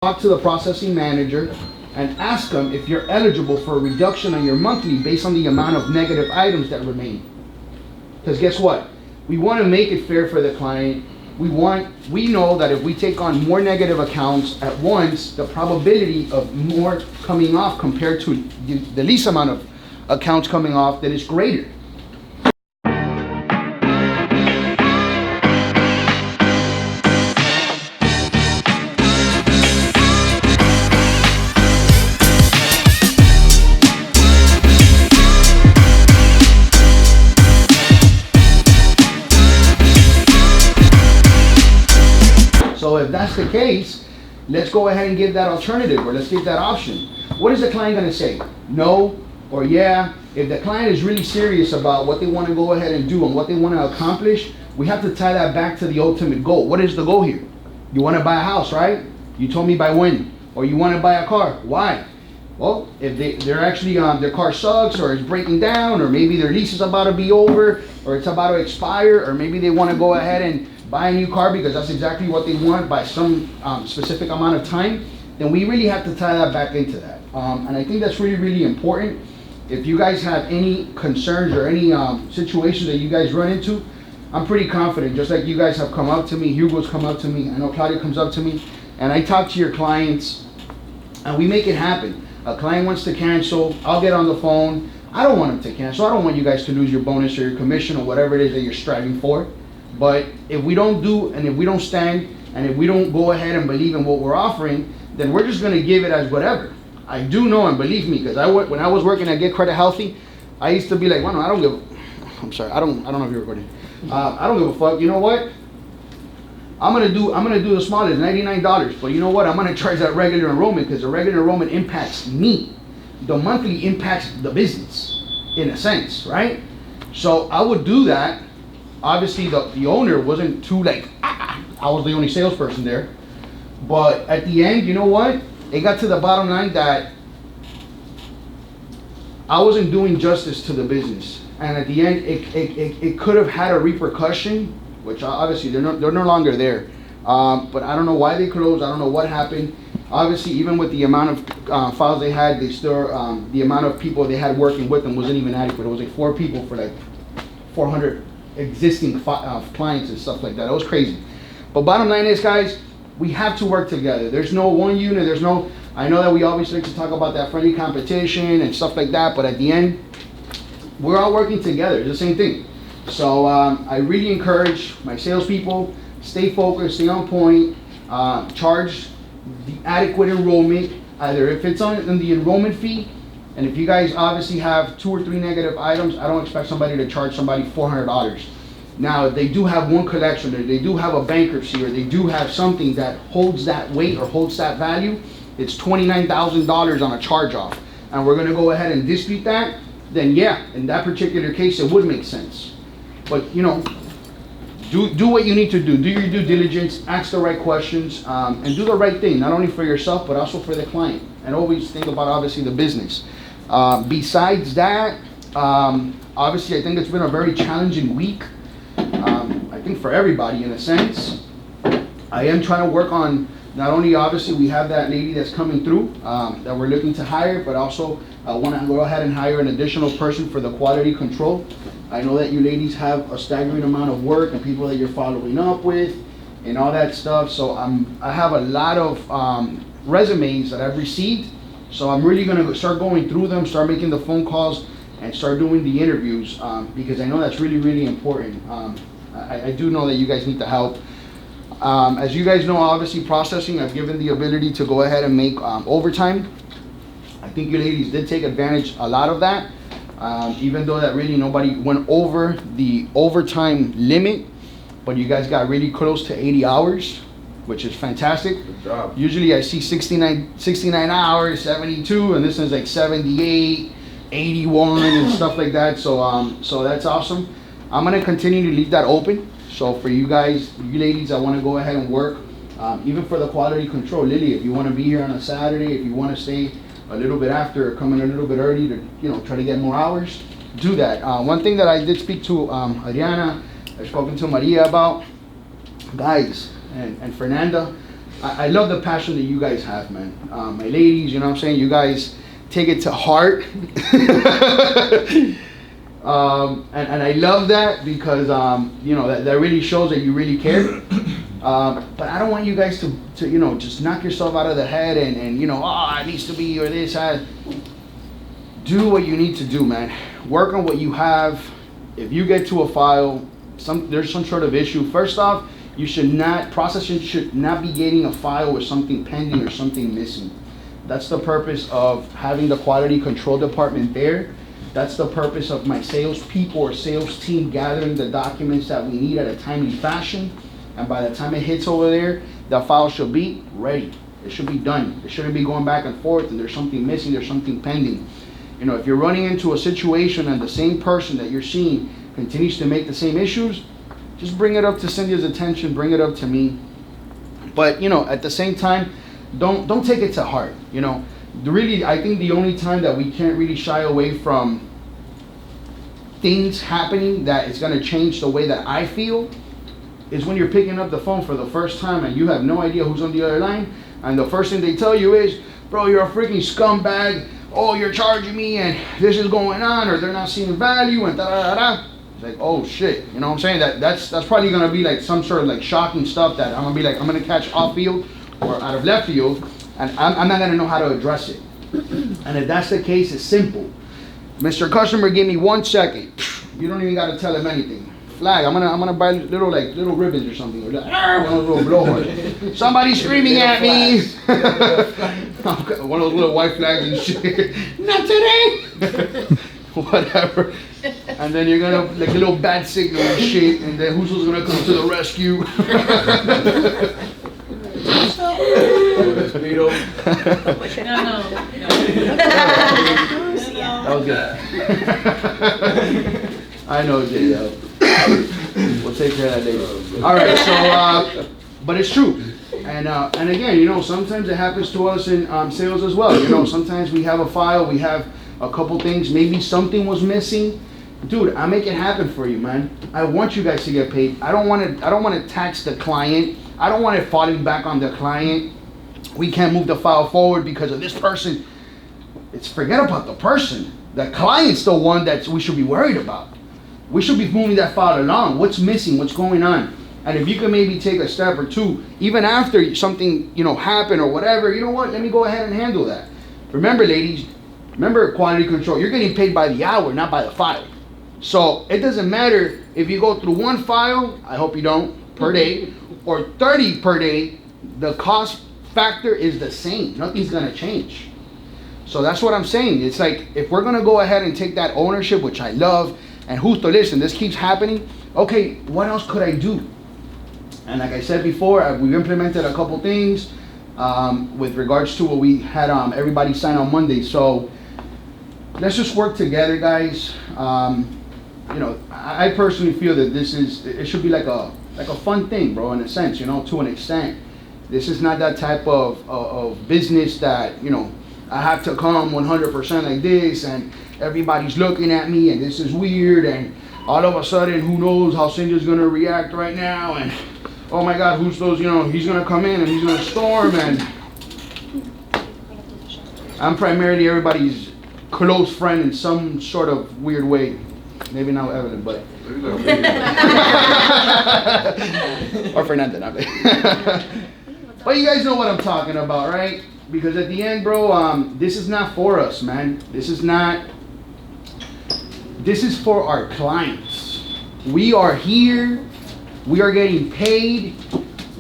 talk to the processing manager and ask them if you're eligible for a reduction on your monthly based on the amount of negative items that remain. Because guess what? We want to make it fair for the client. We know that if we take on more negative accounts at once, the probability of more coming off compared to the least amount of accounts coming off, that is greater. So if that's the case, let's go ahead and give that alternative, or let's give that option. What is the client going to say? No or yeah? If the client is really serious about what they want to go ahead and do and what they want to accomplish, we have to tie that back to the ultimate goal. What is the goal here? You want to buy a house, right? You told me by when. Or you want to buy a car. Why? Well, if they're actually their car sucks, or it's breaking down, or maybe their lease is about to be over, or it's about to expire, or maybe they want to go ahead and buy a new car because that's exactly what they want by some specific amount of time, then we really have to tie that back into that. And I think that's really, really important. If you guys have any concerns or any situations that you guys run into, I'm pretty confident, just like you guys have come up to me, Hugo's come up to me, I know Claudia comes up to me, and I talk to your clients, and we make it happen. A client wants to cancel, I'll get on the phone. I don't want them to cancel. I don't want you guys to lose your bonus or your commission or whatever it is that you're striving for. But if we don't do, and if we don't stand, and if we don't go ahead and believe in what we're offering, then we're just going to give it as whatever. I do know, and believe me, because when I was working at Get Credit Healthy, I used to be like, well, no, I don't give. I'm sorry, I don't know if you're recording. I don't give a fuck. You know what? I'm gonna do the smallest, $99. But you know what? I'm gonna charge that regular enrollment, because the regular enrollment impacts me. The monthly impacts the business, in a sense, right? So I would do that. Obviously, the owner wasn't too like, I was the only salesperson there. But at the end, you know what? It got to the bottom line that I wasn't doing justice to the business. And at the end, it could have had a repercussion, which obviously they're no longer there. But I don't know why they closed. I don't know what happened. Obviously, even with the amount of files they had, they still, the amount of people they had working with them wasn't even adequate. It was like 4 people for like 400 existing clients and stuff like that. It was crazy. But bottom line is, guys, we have to work together. There's no one unit. I know that we always like to talk about that friendly competition and stuff like that, but at the end, we're all working together. It's the same thing. So I really encourage my salespeople, stay focused, stay on point, charge the adequate enrollment, either if it's on the enrollment fee. And if you guys obviously have 2 or 3 negative items, I don't expect somebody to charge somebody $400. Now, if they do have one collection, or they do have a bankruptcy, or they do have something that holds that weight or holds that value, it's $29,000 on a charge-off, and we're gonna go ahead and dispute that, then yeah, in that particular case, it would make sense. But you know, do what you need to do. Do your due diligence, ask the right questions, and do the right thing, not only for yourself, but also for the client. And always think about, obviously, the business. Besides that, obviously, I think it's been a very challenging week. I think for everybody, in a sense. I am trying to work on, not only obviously we have that lady that's coming through that we're looking to hire, but also I want to go ahead and hire an additional person for the quality control. I know that you ladies have a staggering amount of work and people that you're following up with and all that stuff. So I have a lot of resumes that I've received. So I'm really going to start going through them, start making the phone calls, and start doing the interviews because I know that's really, really important. I do know that you guys need the help. As you guys know, obviously processing, I've given the ability to go ahead and make overtime. I think you ladies did take advantage a lot of that, even though that really nobody went over the overtime limit, but you guys got really close to 80 hours, which is fantastic. Good job. Usually I see 69 hours, 72, and this is like 78, 81 and stuff like that. So that's awesome. I'm gonna continue to leave that open. So for you guys, you ladies, I want to go ahead and work, even for the quality control. Lily, if you want to be here on a Saturday, if you want to stay a little bit after, or come in a little bit early to try to get more hours, do that. One thing that I did speak to Adriana, I've spoken to Maria about, guys, and Fernanda, I love the passion that you guys have, man. My ladies, you know what I'm saying? You guys take it to heart. And I love that because, you know, that really shows that you really care. But I don't want you guys to you know, just knock yourself out of the head and you know, oh, it needs to be or this. Do what you need to do, man. Work on what you have. If you get to a file, there's some sort of issue. First off, processing should not be getting a file with something pending or something missing. That's the purpose of having the quality control department there. That's the purpose of my sales people or sales team gathering the documents that we need at a timely fashion. And by the time it hits over there, the file should be ready. It should be done. It shouldn't be going back and forth and there's something missing, there's something pending. You know, if you're running into a situation and the same person that you're seeing continues to make the same issues, just bring it up to Cynthia's attention, bring it up to me. But, you know, at the same time, don't take it to heart. You know, really, I think the only time that we can't really shy away from things happening that is going to change the way that I feel is when you're picking up the phone for the first time and you have no idea who's on the other line, and the first thing they tell you is, bro, you're a freaking scumbag, oh, you're charging me and this is going on, or they're not seeing value and da-da-da-da. It's like, oh shit, you know what I'm saying? That's probably gonna be like some sort of like shocking stuff that I'm gonna catch off field or out of left field, and I'm not gonna know how to address it. And if that's the case, it's simple. Mr. Customer, give me 1 second. You don't even gotta tell him anything. Flag, I'm gonna buy little ribbons or something. Or one of those little blowhorns. Somebody's screaming at me. One of those little white flags and shit. Not today. Whatever. And then you're gonna like a little bad signal and shit, and then who's gonna come to the rescue? No. That was good. I know, J.L. We'll take care of that later. All right, so, but it's true. And again, you know, sometimes it happens to us in sales as well. You know, sometimes we have a file, we have a couple things, maybe something was missing. Dude, I make it happen for you, man. I want you guys to get paid. I don't want to tax the client. I don't want it falling back on the client. We can't move the file forward because of this person. Forget about the person. The client's the one that we should be worried about. We should be moving that file along. What's missing? What's going on? And if you can maybe take a step or two, even after something, you know, happened or whatever, you know what? Let me go ahead and handle that. Remember, ladies, remember quality control. You're getting paid by the hour, not by the file. So it doesn't matter if you go through one file, I hope you don't, per day, or 30 per day, the cost factor is the same. Nothing's gonna change. So that's what I'm saying. It's like, if we're gonna go ahead and take that ownership, which I love, and justo, listen, this keeps happening, okay, what else could I do? And like I said before, we've implemented a couple things with regards to what we had everybody sign on Monday. So let's just work together, guys. You know, I personally feel that it should be like a fun thing, bro, in a sense, you know, to an extent. This is not that type of business that, you know, I have to come 100% like this and everybody's looking at me and this is weird and all of a sudden who knows how Cynthia's gonna react right now, and oh my God, who's those, you know, he's gonna come in and he's gonna storm, and I'm primarily everybody's close friend in some sort of weird way. Maybe not Evelyn, but or Fernanda, not me. But you guys know what I'm talking about, right? Because at the end, bro, this is not for us, man. This is for our clients. We are here. We are getting paid.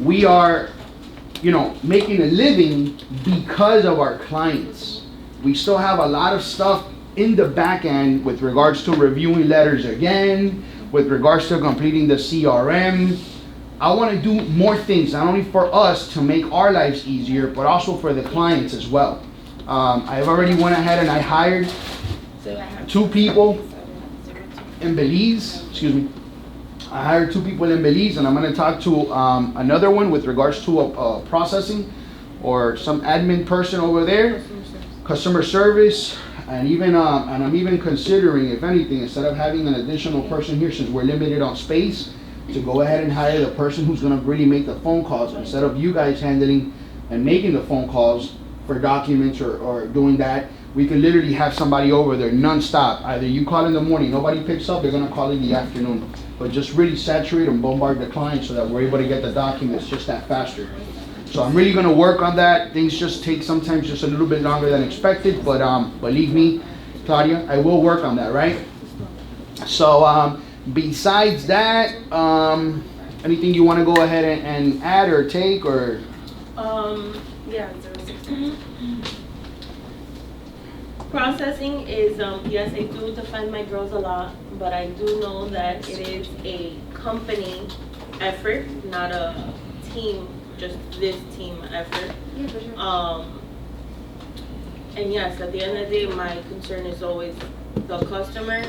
We are, you know, making a living because of our clients. We still have a lot of stuff in the back end with regards to reviewing letters again, with regards to completing the CRM. I want to do more things, not only for us to make our lives easier, but also for the clients as well. I've already went ahead and I hired 2 people in Belize. Excuse me. I hired 2 people in Belize, and I'm going to talk to another one with regards to a processing or some admin person over there, customer service, and even and I'm even considering, if anything, instead of having an additional person here, since we're limited on space, to go ahead and hire the person who's gonna really make the phone calls instead of you guys handling and making the phone calls for documents or doing that. We can literally have somebody over there non-stop. Either you call in the morning, nobody picks up, they're gonna call in the afternoon. But just really saturate and bombard the client so that we're able to get the documents just that faster. So I'm really gonna work on that. Things just take sometimes just a little bit longer than expected, but believe me, Claudia, I will work on that, right? So besides that, anything you wanna go ahead and add or take or? Yeah, 06. Processing is, yes, I do defend my girls a lot, but I do know that it is a company effort, not a team, just this team effort. Yeah, for sure. And yes, at the end of the day, my concern is always the customer,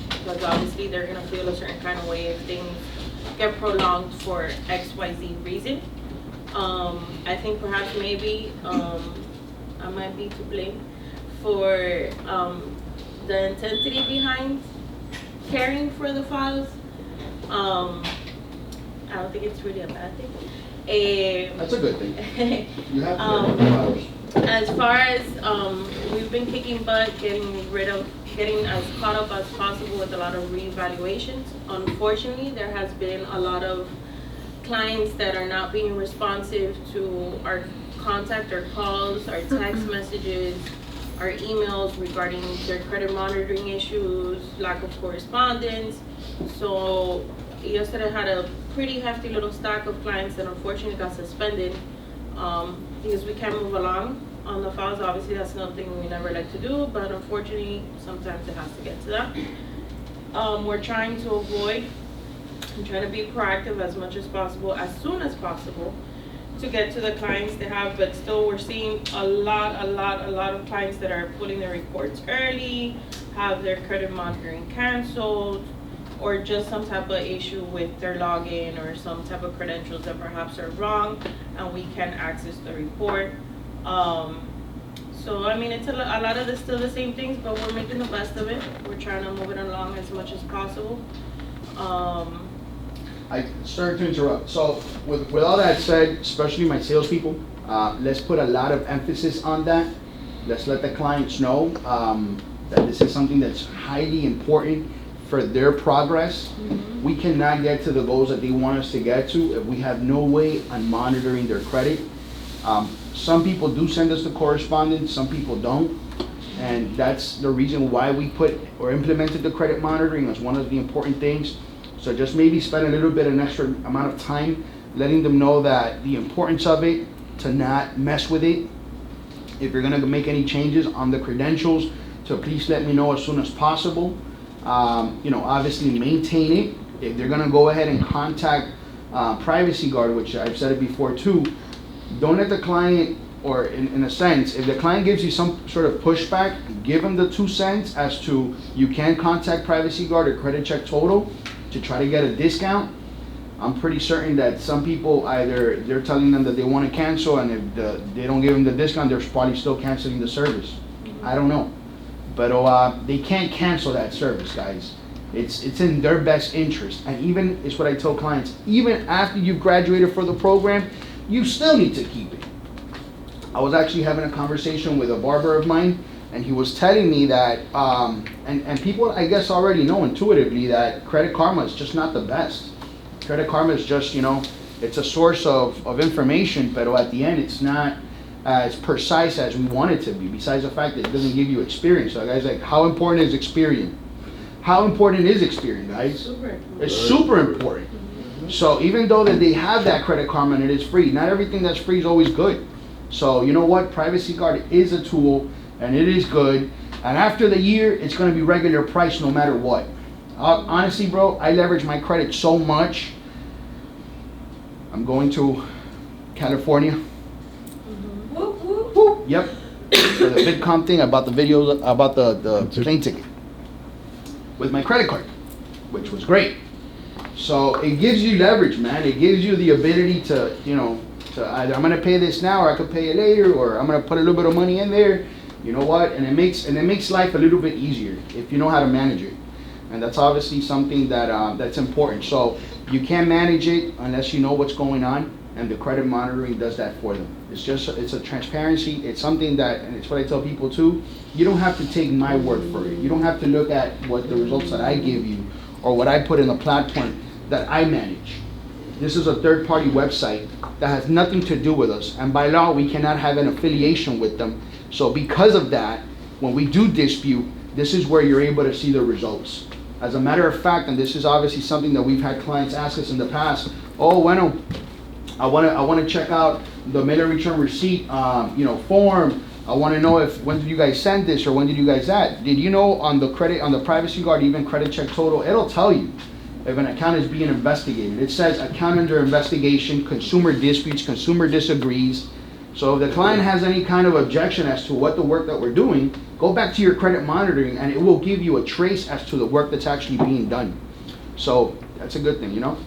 because obviously they're gonna feel a certain kind of way if things get prolonged for XYZ reason. I think perhaps maybe I might be to blame for the intensity behind caring for the files. I don't think it's really a bad thing. That's a good thing. You have to files. As far as we've been kicking butt, getting as caught up as possible with a lot of reevaluations. Unfortunately, there has been a lot of clients that are not being responsive to our contact, our calls, our text messages, our emails regarding their credit monitoring issues, lack of correspondence. So yesterday I had a pretty hefty little stack of clients that unfortunately got suspended because we can't move along on the files. Obviously that's something we never like to do, but unfortunately sometimes it has to get to that. We're trying to avoid and trying to be proactive as much as possible, as soon as possible, to get to the clients they have, but still we're seeing a lot of clients that are pulling their reports early, have their credit monitoring canceled, or just some type of issue with their login or some type of credentials that perhaps are wrong and we can't access the report. So I mean, it's a lot of the still the same things, but we're making the best of it. We're trying to move it along as much as possible. Sorry to interrupt. So with all that said, especially my salespeople, let's put a lot of emphasis on that. Let's let the clients know that this is something that's highly important for their progress. Mm-hmm. We cannot get to the goals that they want us to get to if we have no way on monitoring their credit. Some people do send us the correspondence, some people don't. And that's the reason why we put or implemented the credit monitoring as one of the important things. So just maybe spend a little bit an extra amount of time letting them know that the importance of it, to not mess with it. If you're gonna make any changes on the credentials, to please let me know as soon as possible. Obviously maintain it. If they're gonna go ahead and contact Privacy Guard, which I've said it before too, don't let the client, or in a sense, if the client gives you some sort of pushback, give them the 2 cents as to you can contact Privacy Guard or Credit Check Total to try to get a discount. I'm pretty certain that some people, either they're telling them that they want to cancel, and if they don't give them the discount, they're probably still canceling the service. I don't know. But they can't cancel that service, guys. It's in their best interest. And even, it's what I tell clients, even after you've graduated for the program, you still need to keep it. I was actually having a conversation with a barber of mine, and he was telling me that, and people I guess already know intuitively that Credit Karma is just not the best. Credit Karma is just, it's a source of information, but at the end it's not as precise as we want it to be, besides the fact that it doesn't give you experience. So guys, like, how important is experience? How important is experience, guys? Super. It's super important. So even though that they have that Credit Karma and it is free, not everything that's free is always good. So you know what? Privacy Guard is a tool and it is good. And after the year, it's going to be regular price no matter what. Honestly, bro, I leverage my credit so much. I'm going to California. Whoop, whoop. Woo. Yep. For the VidCom thing, I bought the videos, about the plane ticket with my credit card, which was great. So it gives you leverage, man. It gives you the ability to, to either I'm gonna pay this now or I could pay it later, or I'm gonna put a little bit of money in there. You know what? And it makes life a little bit easier if you know how to manage it. And that's obviously something that that's important. So You can't manage it unless you know what's going on, and the credit monitoring does that for them. It's a transparency. It's something that, and it's what I tell people too, you don't have to take my word for it. You don't have to look at what the results that I give you or what I put in the platform that I manage. This is a third-party website that has nothing to do with us, and by law, we cannot have an affiliation with them. So because of that, when we do dispute, this is where you're able to see the results. As a matter of fact, and this is obviously something that we've had clients ask us in the past, oh, bueno, I want to check out the mail and return receipt, form. I want to know when did you guys send this or when did you guys that? Did you know on the privacy guard, even credit check total, it'll tell you if an account is being investigated. It says account under investigation, consumer disputes, consumer disagrees. So if the client has any kind of objection as to what the work that we're doing, go back to your credit monitoring and it will give you a trace as to the work that's actually being done. So that's a good thing, you know?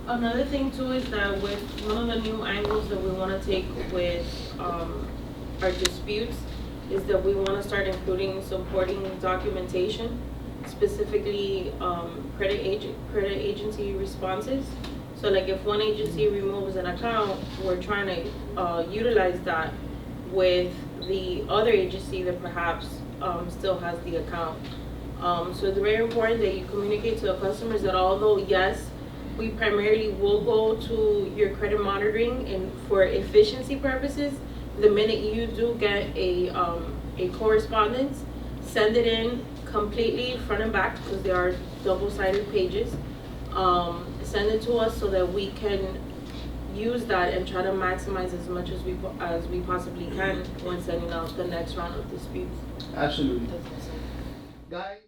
Another thing too is that with one of the new angles that we want to take with our disputes is that we want to start including supporting documentation, specifically credit agency responses. So like if one agency removes an account, we're trying to utilize that with the other agency that perhaps still has the account. So it's very important that you communicate to the customers that although yes, we primarily will go to your credit monitoring and for efficiency purposes, the minute you do get a correspondence, send it in completely front and back because they are double-sided pages. Send it to us so that we can use that and try to maximize as much as we possibly can when sending out the next round of disputes. Absolutely. Guys.